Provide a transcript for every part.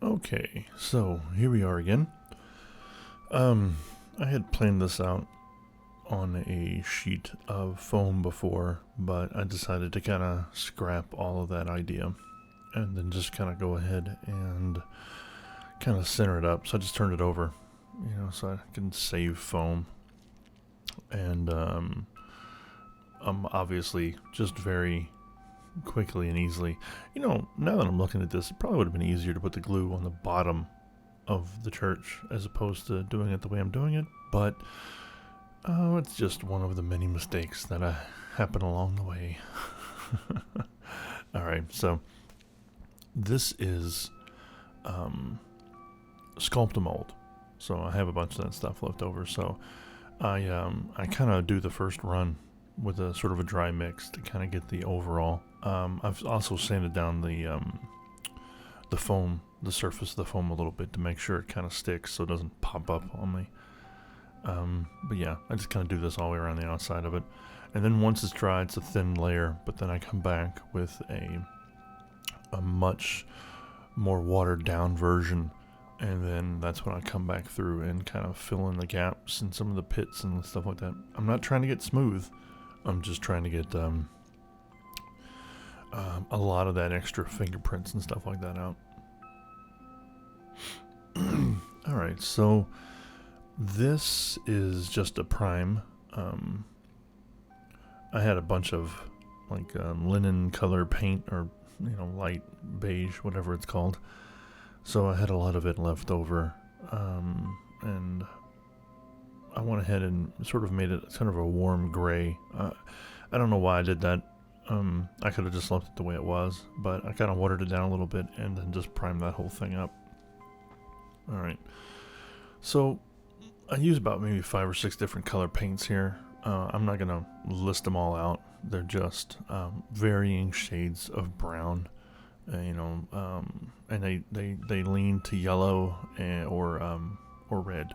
Okay, so here we are again. I had planned this out on a sheet of foam before, but I decided to kind of scrap all of that idea and then just kind of go ahead and kind of center it up. So I just turned it over, so I can save foam. And I'm obviously just very quickly and easily. Now that I'm looking at this, it probably would have been easier to put the glue on the bottom of the church as opposed to doing it the way I'm doing it, but it's just one of the many mistakes that happen along the way. Alright, so this is Sculpted Mold. So I have a bunch of that stuff left over, so I kind of do the first run with a sort of a dry mix to kind of get the overall. I've also sanded down the foam, the surface of the foam a little bit to make sure it kind of sticks so it doesn't pop up on me. But yeah, I just kind of do this all the way around the outside of it. And then once it's dry, it's a thin layer, but then I come back with a much more watered down version. And then that's when I come back through and kind of fill in the gaps and some of the pits and stuff like that. I'm not trying to get smooth. I'm just trying to get a lot of that extra fingerprints and stuff like that out. Alright, so this is just a prime. I had a bunch of like linen color paint or light beige, whatever it's called. So I had a lot of it left over, and I went ahead and sort of made it kind of a warm gray. I don't know why I did that. I could have just left it the way it was, but I kind of watered it down a little bit and then just primed that whole thing up. Alright, so I use about maybe 5 or 6 different color paints here. I'm not going to list them all out. They're just varying shades of brown. And they lean to yellow or red.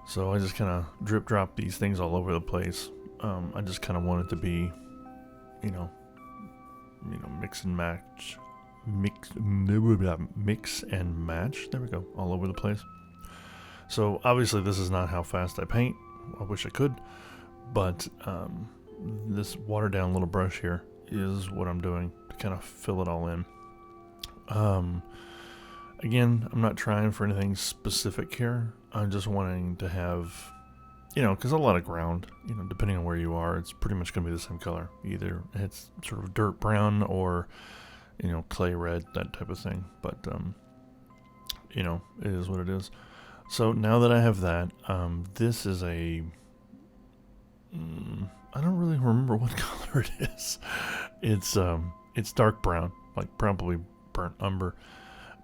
So I just kind of drip drop these things all over the place. I just kind of want it to be, mix and match, mix and match. There we go, all over the place. So obviously this is not how fast I paint. I wish I could, but this watered down little brush here is what I'm doing to kind of fill it all in. Again, I'm not trying for anything specific here. I'm just wanting to have, because a lot of ground, depending on where you are, it's pretty much going to be the same color. Either it's sort of dirt brown or, clay red, that type of thing. But, it is what it is. So now that I have that, this is I don't really remember what color it is. It's dark brown, like probably burnt umber,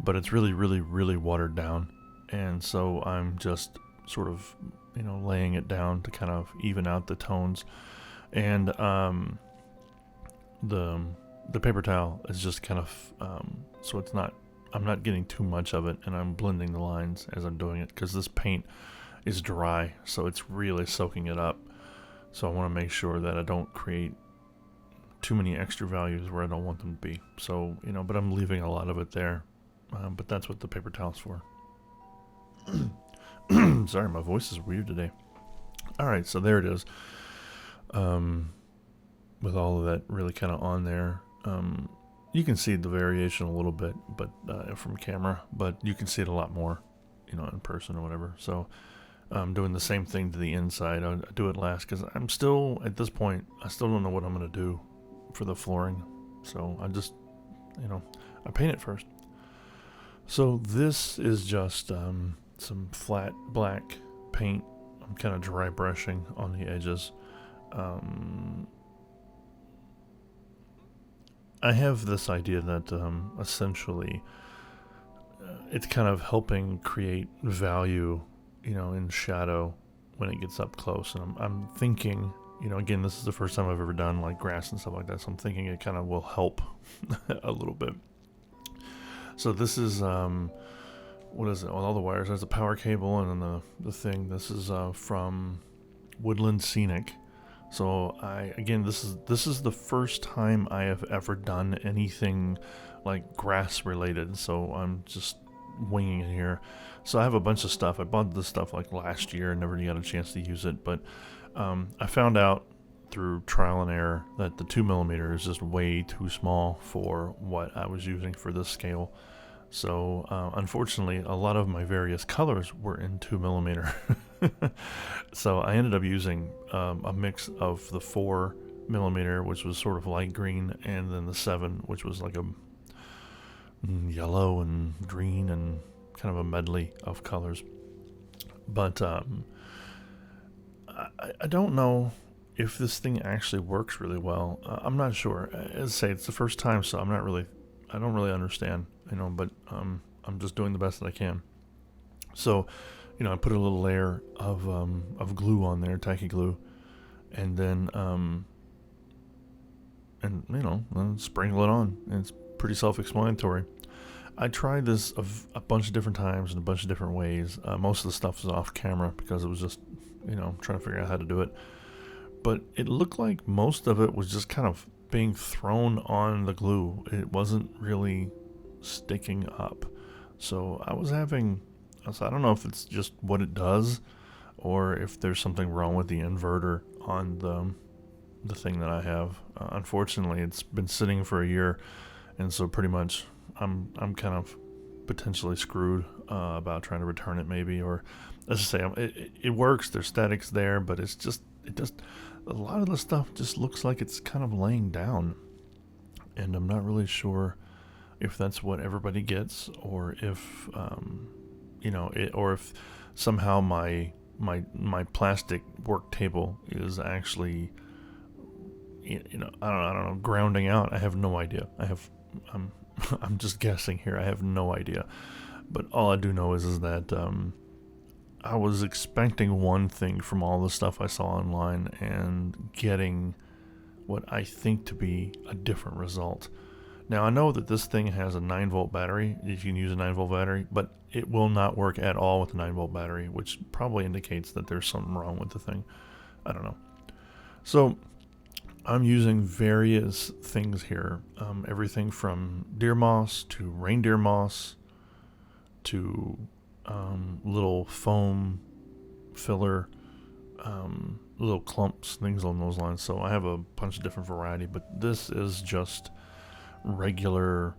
but it's really, really, really watered down. And so I'm just sort of, laying it down to kind of even out the tones. And the paper towel is just kind of, so it's not, I'm not getting too much of it, and I'm blending the lines as I'm doing it, because this paint is dry, so it's really soaking it up. So I want to make sure that I don't create too many extra values where I don't want them to be. So, but I'm leaving a lot of it there. But that's what the paper towel's for. Sorry, my voice is weird today. Alright, so there it is. With all of that really kind of on there. You can see the variation a little bit, but from camera, but you can see it a lot more, in person or whatever. So I'm doing the same thing to the inside. I do it last because I'm still, at this point, I still don't know what I'm going to do for the flooring. So I just, I paint it first. So this is just some flat black paint. I'm kind of dry brushing on the edges. I have this idea that essentially it's kind of helping create value, in shadow when it gets up close. And I'm thinking, again, this is the first time I've ever done like grass and stuff like that, so I'm thinking it kind of will help a little bit. So this is, what is it? Well, all the wires. There's the power cable and then the thing. This is from Woodland Scenic. So this is the first time I have ever done anything like grass related. So I'm just winging it here. So I have a bunch of stuff. I bought this stuff like last year and never got a chance to use it, but I found out through trial and error that the 2mm is just way too small for what I was using for this scale. So unfortunately, a lot of my various colors were in 2mm. So I ended up using a mix of the 4mm, which was sort of light green, and then the 7, which was like a yellow and green and kind of a medley of colors. But I don't know if this thing actually works really well. I'm not sure. As I say, it's the first time, so I don't really understand, but I'm just doing the best that I can. So, I put a little layer of glue on there, tacky glue, and then sprinkle it on. And it's pretty self-explanatory. I tried this a bunch of different times in a bunch of different ways. Most of the stuff was off camera because it was just, trying to figure out how to do it. But it looked like most of it was just kind of being thrown on the glue. It wasn't really sticking up. So I don't know if it's just what it does or if there's something wrong with the inverter on the thing that I have. Unfortunately, it's been sitting for a year, and so pretty much I'm kind of potentially screwed about trying to return it maybe, or as I say, it works. There's statics there, but it just a lot of the stuff just looks like it's kind of laying down, and I'm not really sure if that's what everybody gets, or if or if somehow my plastic work table is actually I don't know, grounding out. I have no idea. I'm just guessing here. I have no idea. But all I do know is that I was expecting one thing from all the stuff I saw online and getting what I think to be a different result. Now, I know that this thing has a 9-volt battery. You can use a 9-volt battery, but it will not work at all with a 9-volt battery, which probably indicates that there's something wrong with the thing. I don't know. So I'm using various things here. Everything from deer moss to reindeer moss to little foam filler, little clumps, things along those lines. So I have a bunch of different variety, but this is just regular.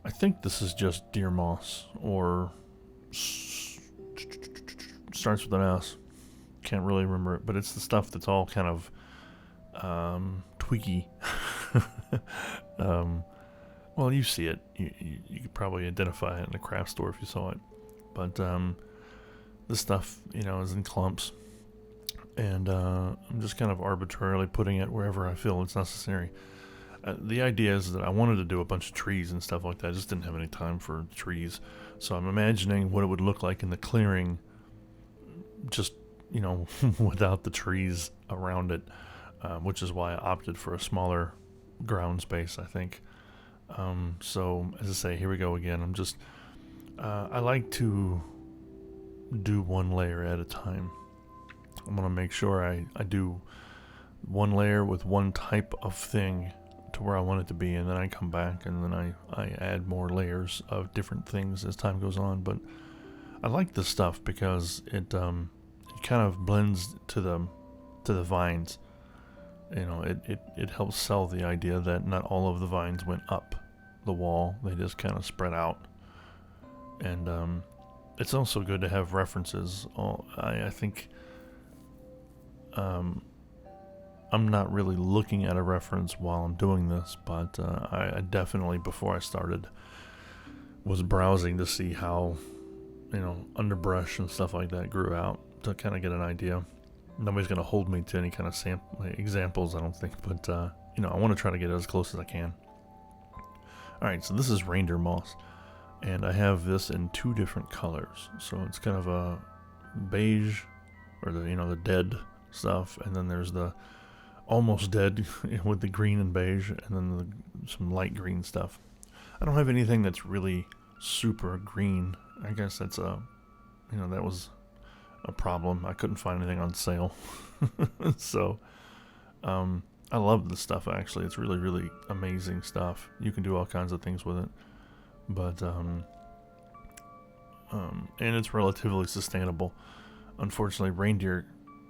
I think this is just deer moss, or starts with an S. Can't really remember it, but it's the stuff that's all kind of twiggy. Well, you see it. You could probably identify it in a craft store if you saw it. But this stuff, is in clumps. And I'm just kind of arbitrarily putting it wherever I feel it's necessary. The idea is that I wanted to do a bunch of trees and stuff like that. I just didn't have any time for trees. So I'm imagining what it would look like in the clearing, just, without the trees around it, which is why I opted for a smaller ground space, I think. So, as I say, here we go again. I'm just, I like to do one layer at a time. I'm going to make sure I do one layer with one type of thing to where I want it to be, and then I come back and then I add more layers of different things as time goes on. But I like this stuff because it kind of blends to the vines. It helps sell the idea that not all of the vines went up the wall. They just kind of spread out. And it's also good to have references. I think I'm not really looking at a reference while I'm doing this, but I definitely, before I started, was browsing to see how, underbrush and stuff like that grew out, to kind of get an idea. Nobody's going to hold me to any kind of examples, I don't think, but, I want to try to get as close as I can. Alright, so this is Reindeer Moss, and I have this in 2 different colors. So it's kind of a beige, or the dead stuff, and then there's the almost dead with the green and beige, and then some light green stuff. I don't have anything that's really super green. I guess that's that was a problem. I couldn't find anything on sale. So I love this stuff, actually. It's really, really amazing stuff. You can do all kinds of things with it. But and it's relatively sustainable. Unfortunately, reindeer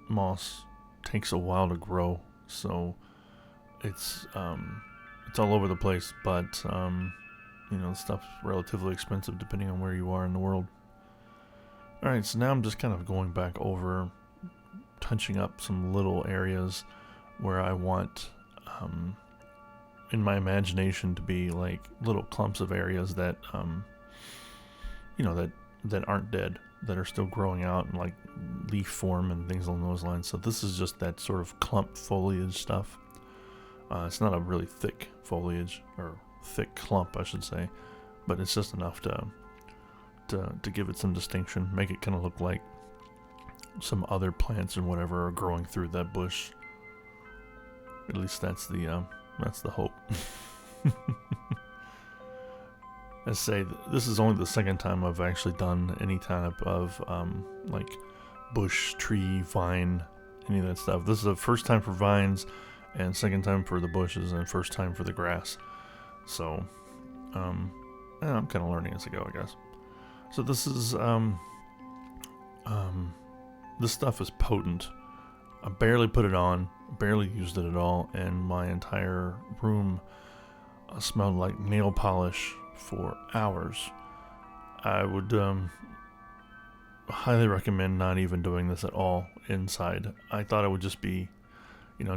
moss takes a while to grow, so it's all over the place. But the stuff's relatively expensive depending on where you are in the world. All right, so now I'm just kind of going back over, touching up some little areas where I want, in my imagination, to be like little clumps of areas that, that aren't dead, that are still growing out in like leaf form and things along those lines. So this is just that sort of clump foliage stuff. It's not a really thick foliage, or thick clump, I should say, but it's just enough to give it some distinction, make it kind of look like some other plants and whatever are growing through that bush. At least that's the hope. I say this is only the second time I've actually done any type of like bush, tree, vine, any of that stuff. This is the first time for vines, and second time for the bushes, and first time for the grass. So I'm kind of learning as I go, I guess. So this is this stuff is potent. I barely put it on, barely used it at all, and my entire room smelled like nail polish for hours. I would highly recommend not even doing this at all inside. I thought it would just be,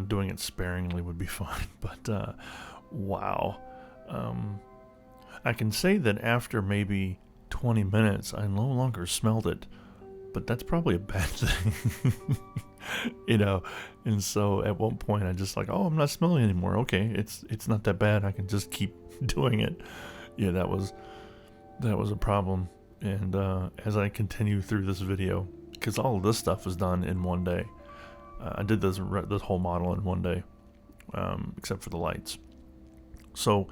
doing it sparingly would be fine, but wow. I can say that after maybe 20 minutes, I no longer smelled it, but that's probably a bad thing. And so at one point I just like, I'm not smelling anymore. Okay, it's not that bad. I can just keep doing it. Yeah, that was a problem. And as I continue through this video, because all of this stuff is done in one day, I did this whole model in one day, except for the lights. So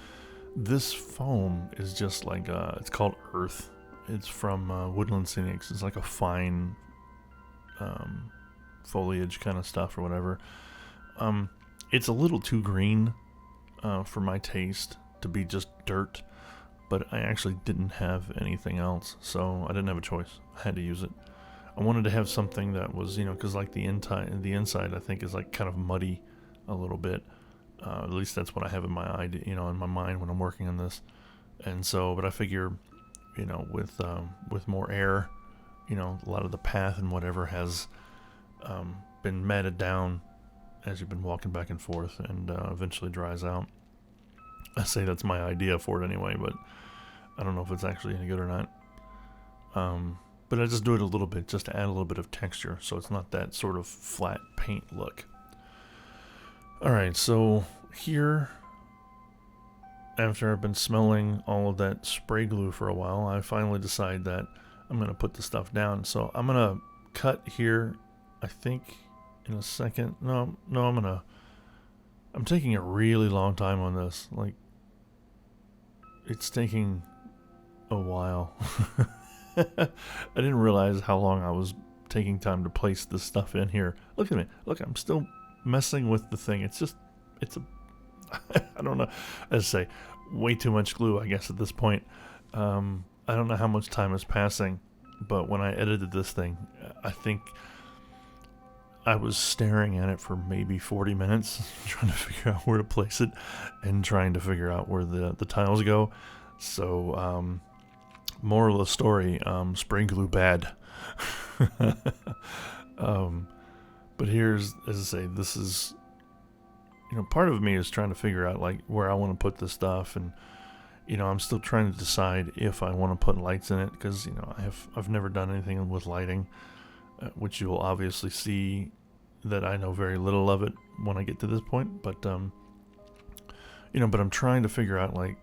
this foam is just like it's called Earth. It's from Woodland Scenic. It's like a fine foliage kind of stuff or whatever. It's a little too green for my taste to be just dirt, but I actually didn't have anything else, so I didn't have a choice. I had to use it. I wanted to have something that was, because like the inside I think is like kind of muddy a little bit. At least that's what I have in my idea, in my mind when I'm working on this. And so, but I figure, with more air, a lot of the path and whatever has been matted down as you've been walking back and forth, and eventually dries out. I say that's my idea for it anyway, but I don't know if it's actually any good or not. But I just do it a little bit, just to add a little bit of texture, so it's not that sort of flat paint look. Alright, so here, after I've been smelling all of that spray glue for a while, I finally decide that I'm going to put the stuff down. So I'm going to cut here, I think, in a second. No, I'm taking a really long time on this. Like, it's taking a while. I didn't realize how long I was taking time to place this stuff in here. Look at me. Look, I'm still messing with the thing. It's I don't know. As I say, way too much glue, I guess, at this point. I don't know how much time is passing, but when I edited this thing, I think I was staring at it for maybe 40 minutes, trying to figure out where to place it and trying to figure out where the tiles go. So, moral of the story, spray glue bad. But here's, as I say, this is, part of me is trying to figure out like where I want to put this stuff, and I'm still trying to decide if I want to put lights in it, because I've never done anything with lighting, which you will obviously see that I know very little of it when I get to this point. But but I'm trying to figure out like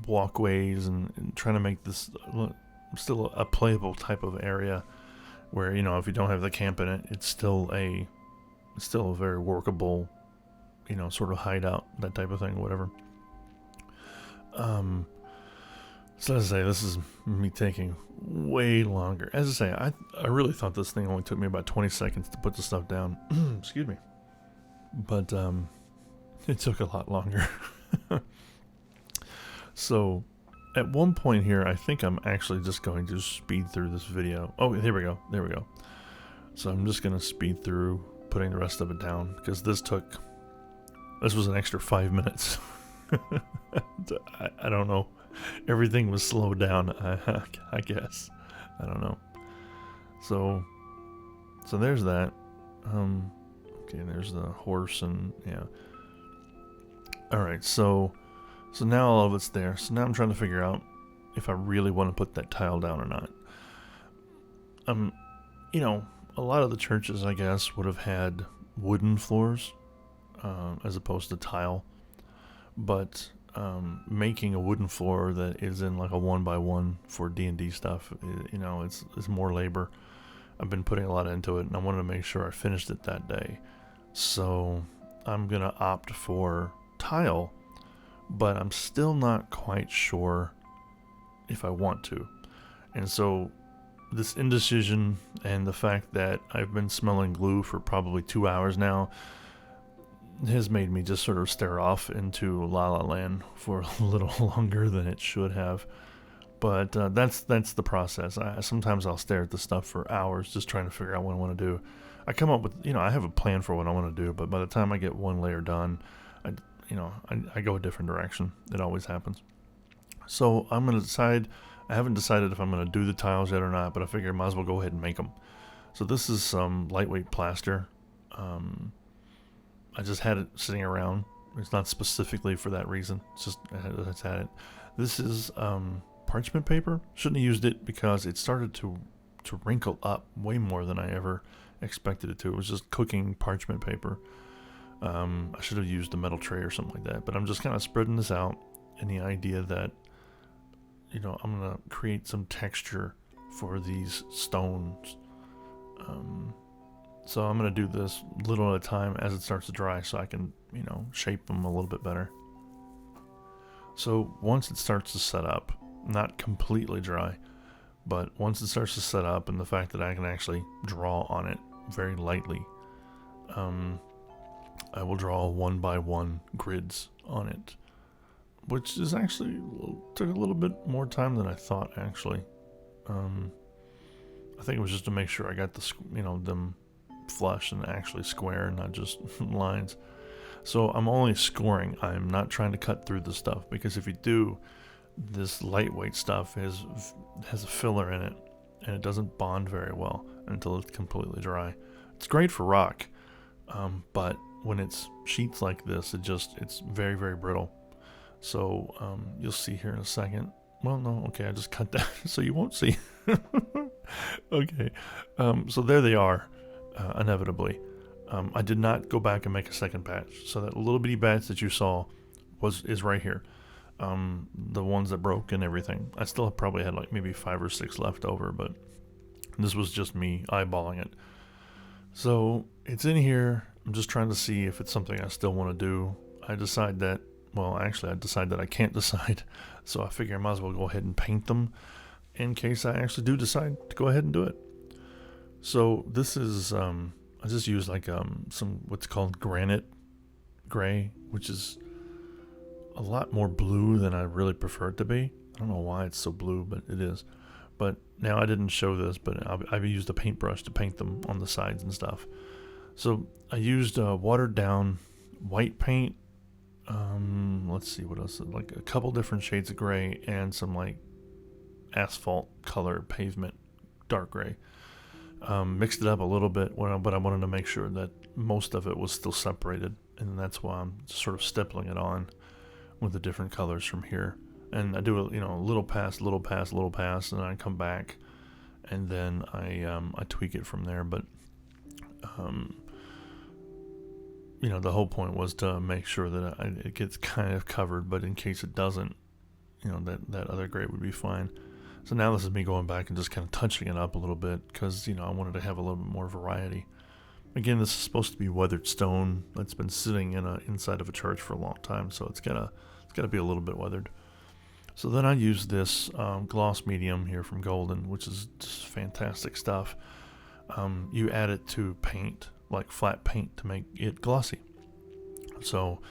walkways and trying to make this still a playable type of area where if you don't have the camp in it, it's still a very workable sort of hideout, that type of thing, whatever. So as I say, this is me taking way longer. As I say, I really thought this thing only took me about 20 seconds to put the stuff down. Excuse me. But it took a lot longer. So at one point here, I think I'm actually just going to speed through this video. Oh, here we go. There we go. So I'm just going to speed through putting the rest of it down, because this was an extra 5 minutes. I don't know. Everything was slowed down, I guess. I don't know. So there's that. Okay, there's the horse, and yeah. Alright, so now all of it's there. So now I'm trying to figure out if I really want to put that tile down or not. You know, a lot of the churches, I guess, would have had wooden floors as opposed to tile. But making a wooden floor that is in like a 1x1 for D&D stuff, you know, it's more labor. I've been putting a lot into it, and I wanted to make sure I finished it that day. So I'm going to opt for tile, but I'm still not quite sure if I want to. And so this indecision and the fact that I've been smelling glue for probably 2 hours now has made me just sort of stare off into La La Land for a little longer than it should have. But that's the process. Sometimes I'll stare at the stuff for hours just trying to figure out what I want to do. I come up with, you know, I have a plan for what I want to do, but by the time I get one layer done, I go a different direction. It always happens. So I'm going to decide. I haven't decided if I'm going to do the tiles yet or not, but I figure I might as well go ahead and make them. So this is some lightweight plaster. I just had it sitting around. It's not specifically for that reason. It's just I just had it. This is parchment paper. Shouldn't have used it because it started to wrinkle up way more than I ever expected it to. It was just cooking parchment paper. I should have used a metal tray or something like that. But I'm just kind of spreading this out in the idea that, you know, I'm going to create some texture for these stones. So I'm going to do this little at a time as it starts to dry so I can, you know, shape them a little bit better. So once it starts to set up, not completely dry, but once it starts to set up and the fact that I can actually draw on it very lightly, I will draw 1x1 grids on it, which is actually took a little bit more time than I thought, actually. I think it was just to make sure I got the, you know, them flush and actually square, not just lines. So I'm only scoring. I'm not trying to cut through the stuff, because if you do, this lightweight stuff has a filler in it, and it doesn't bond very well until it's completely dry. It's great for rock, but when it's sheets like this, it's very, very brittle. So you'll see here in a second. Well, no, okay, I just cut that so you won't see. Okay, so there they are, inevitably. I did not go back and make a second batch, so that little bitty batch that you saw is right here. The ones that broke and everything. I still probably had like maybe 5 or 6 left over, but this was just me eyeballing it. So it's in here. I'm just trying to see if it's something I still want to do. I decide that I can't decide, so I figure I might as well go ahead and paint them in case I actually do decide to go ahead and do it. So this is, I just used like some what's called granite gray, which is a lot more blue than I really prefer it to be. I don't know why it's so blue, but it is. But now I didn't show this, but I've used a paintbrush to paint them on the sides and stuff. So I used watered down white paint. Let's see what else. Like a couple different shades of gray and some like asphalt color pavement dark gray. Mixed it up a little bit, but I wanted to make sure that most of it was still separated, and that's why I'm just sort of stippling it on with the different colors from here. And I do a little pass, and then I come back, and then I tweak it from there. But the whole point was to make sure that it gets kind of covered, but in case it doesn't, that other gray would be fine. So now this is me going back and just kind of touching it up a little bit because, I wanted to have a little bit more variety. Again, this is supposed to be weathered stone that's been sitting inside of a church for a long time, so it's gotta be a little bit weathered. So then I use this gloss medium here from Golden, which is just fantastic stuff. You add it to paint, like flat paint, to make it glossy. So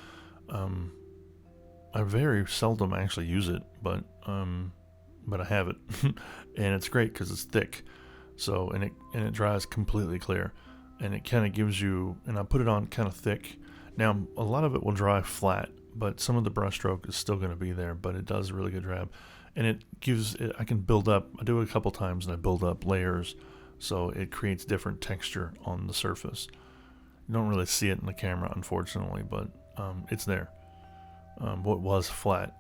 I very seldom actually use it, but I have it, and it's great because it's thick. So and it dries completely clear, and it kind of gives you. And I put it on kind of thick. Now a lot of it will dry flat, but some of the brushstroke is still going to be there. But it does a really good job, and it gives it. I can build up. I do it a couple times, and I build up layers, so it creates different texture on the surface. You don't really see it in the camera, unfortunately, but it's there. What was flat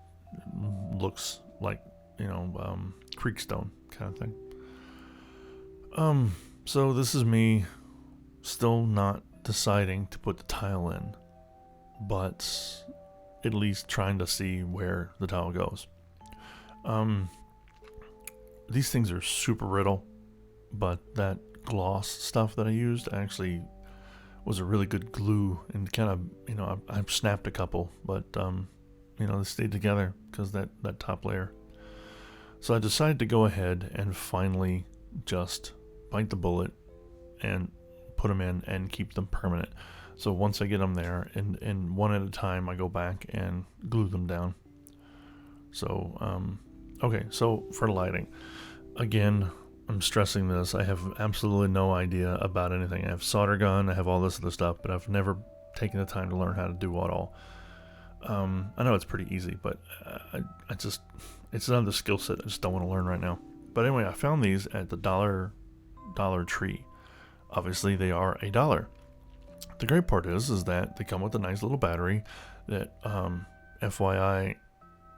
looks like, creekstone kind of thing. So this is me still not deciding to put the tile in, but at least trying to see where the tile goes. These things are super brittle, but that gloss stuff that I used actually was a really good glue, and kind of, I snapped a couple, but they stayed together because that top layer. So I decided to go ahead and finally just bite the bullet and put them in and keep them permanent. So once I get them there, and one at a time, I go back and glue them down. So okay, so for lighting, again, I'm stressing this. I have absolutely no idea about anything. I have solder gun, I have all this other stuff, but I've never taken the time to learn how to do it all. I know it's pretty easy, but I just, it's not the skill set I just don't want to learn right now. But anyway, I found these at the Dollar Tree. Obviously, they are $1. The great part is that they come with a nice little battery that, FYI,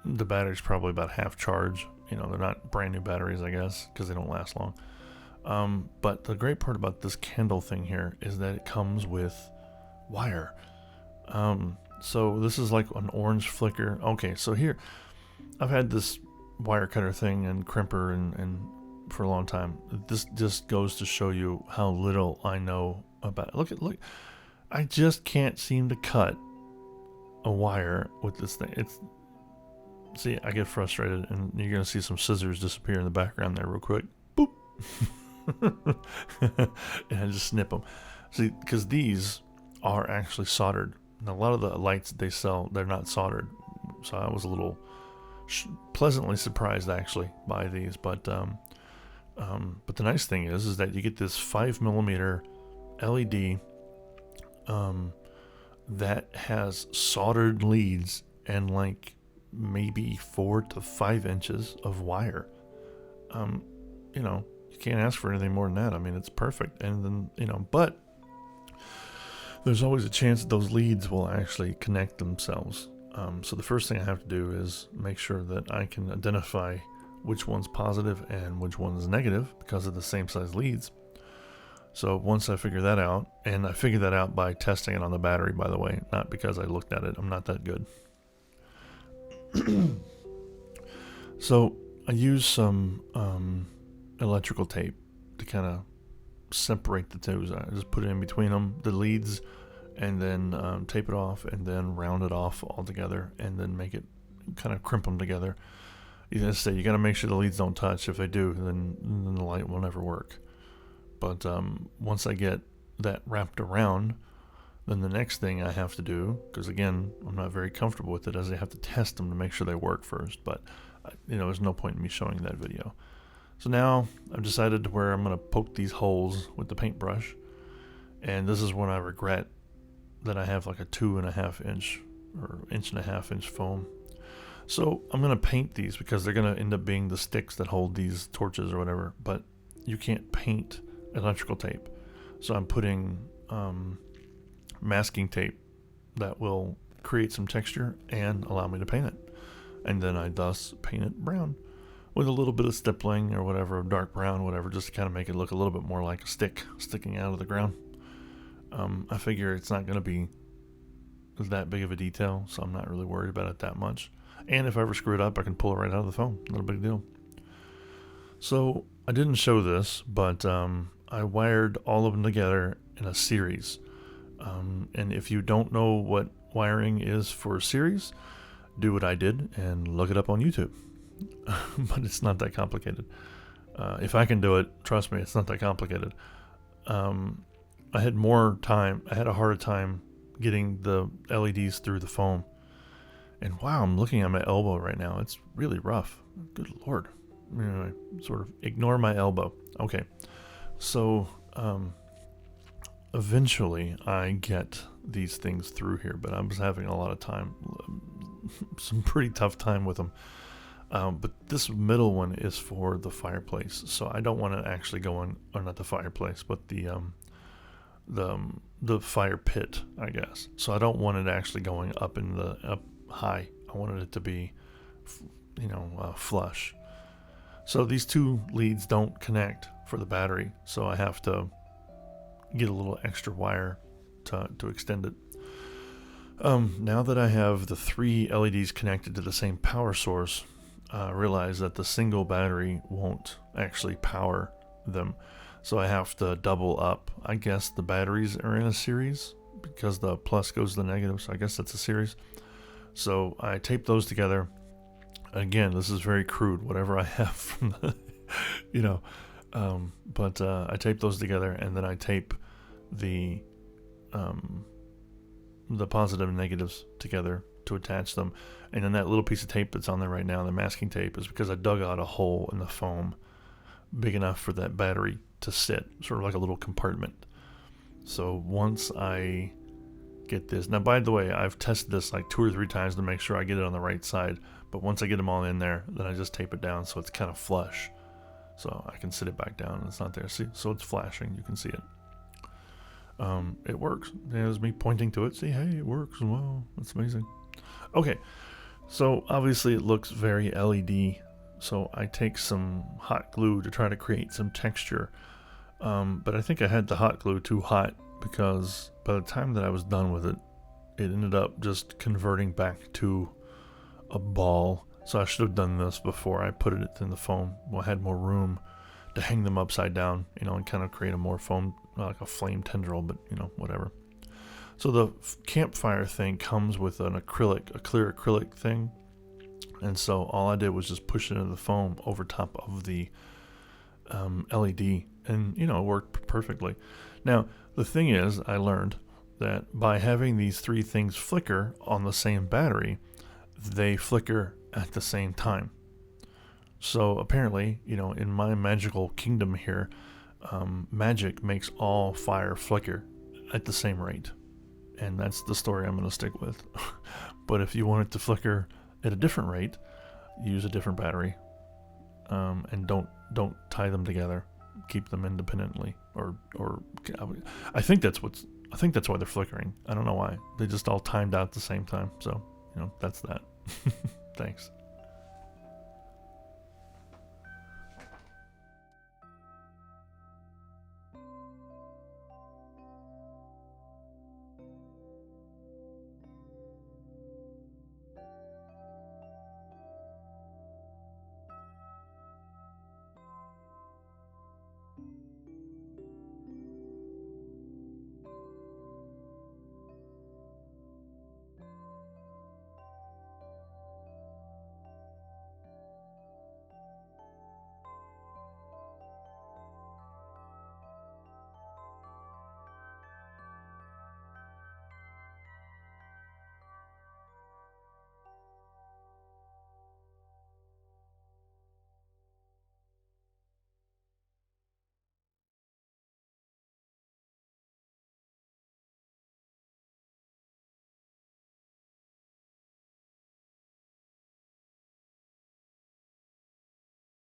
the battery's probably about half charge. They're not brand new batteries, I guess, because they don't last long. But the great part about this candle thing here is that it comes with wire. So this is like an orange flicker. Okay, so here, I've had this wire cutter thing and crimper and for a long time. This just goes to show you how little I know about it. Look, I just can't seem to cut a wire with this thing. See, I get frustrated, and you're going to see some scissors disappear in the background there real quick. Boop! And I just snip them. See, because these are actually soldered. And a lot of the lights they sell, they're not soldered. So I was a little pleasantly surprised, actually, by these. But the nice thing is that you get this 5mm LED that has soldered leads and like maybe 4 to 5 inches of wire. You can't ask for anything more than that. I mean, it's perfect. And then, but there's always a chance that those leads will actually connect themselves. So the first thing I have to do is make sure that I can identify which one's positive and which one's negative because of the same size leads. So once I figure that out, and I figured that out by testing it on the battery, by the way, not because I looked at it. I'm not that good. So I use some electrical tape to kind of separate the two. I just put it in between them, the leads, and then tape it off, and then round it off all together, and then make it kind of crimp them together. You got to make sure the leads don't touch. If they do, then the light will never work. But once I get that wrapped around, then the next thing I have to do, because again, I'm not very comfortable with it, is I have to test them to make sure they work first. But there's no point in me showing that video. So now I've decided to where I'm going to poke these holes with the paintbrush, and this is when I regret that I have like a 2.5 inch or 1.5 inch foam. So I'm going to paint these because they're going to end up being the sticks that hold these torches or whatever, but you can't paint electrical tape. So I'm putting masking tape that will create some texture and allow me to paint it. And then I thus paint it brown with a little bit of stippling or whatever, dark brown, whatever, just to kind of make it look a little bit more like a stick sticking out of the ground. I figure it's not going to be that big of a detail, so I'm not really worried about it that much. And if I ever screw it up, I can pull it right out of the foam. Not a big deal. So I didn't show this, but I wired all of them together in a series. And if you don't know what wiring is for a series, do what I did and look it up on YouTube. But it's not that complicated. If I can do it, trust me, it's not that complicated. I had a harder time getting the LEDs through the foam. And wow, I'm looking at my elbow right now. It's really rough. Good Lord. Anyway, sort of ignore my elbow. Okay. So, eventually I get these things through here, but I was having a lot of time, some pretty tough time with them. But this middle one is for the fireplace, so I don't want to actually go on, or not the fireplace, but the fire pit, I guess. So I don't want it actually going up high. I wanted it to be, flush. So these two leads don't connect for the battery, so I have to get a little extra wire to extend it. Now that I have the 3 LEDs connected to the same power source, I realize that the single battery won't actually power them. So I have to double up. I guess the batteries are in a series because the plus goes to the negative, so I guess that's a series. So I tape those together. Again, this is very crude, whatever I have from the, but I tape those together, and then I tape the positive and negatives together to attach them. And then that little piece of tape that's on there right now, the masking tape, is because I dug out a hole in the foam big enough for that battery to sit, sort of like a little compartment. So once I get this, now by the way, I've tested this like 2 or 3 times to make sure I get it on the right side, but once I get them all in there, then I just tape it down so it's kind of flush, so I can sit it back down and it's not there. See, so it's flashing, you can see it. It works. There's me pointing to it. See, hey, it works. Wow, that's amazing. Okay, so obviously it looks very LED, so I take some hot glue to try to create some texture, but I think I had the hot glue too hot, because by the time that I was done with it, it ended up just converting back to a ball. So I should have done this before I put it in the foam. Well, I had more room to hang them upside down, and kind of create a more foam, like a flame tendril, but whatever. So the campfire thing comes with a clear acrylic thing, and so all I did was just push it into the foam over top of the LED, and it worked perfectly. Now the thing is, I learned that by having these 3 things flicker on the same battery, they flicker at the same time. So apparently, in my magical kingdom here, magic makes all fire flicker at the same rate. And that's the story I'm going to stick with. But if you want it to flicker at a different rate, use a different battery. And don't tie them together. Keep them independently. Or I think that's why they're flickering. I don't know why. They just all timed out at the same time. So, that's that. Thanks.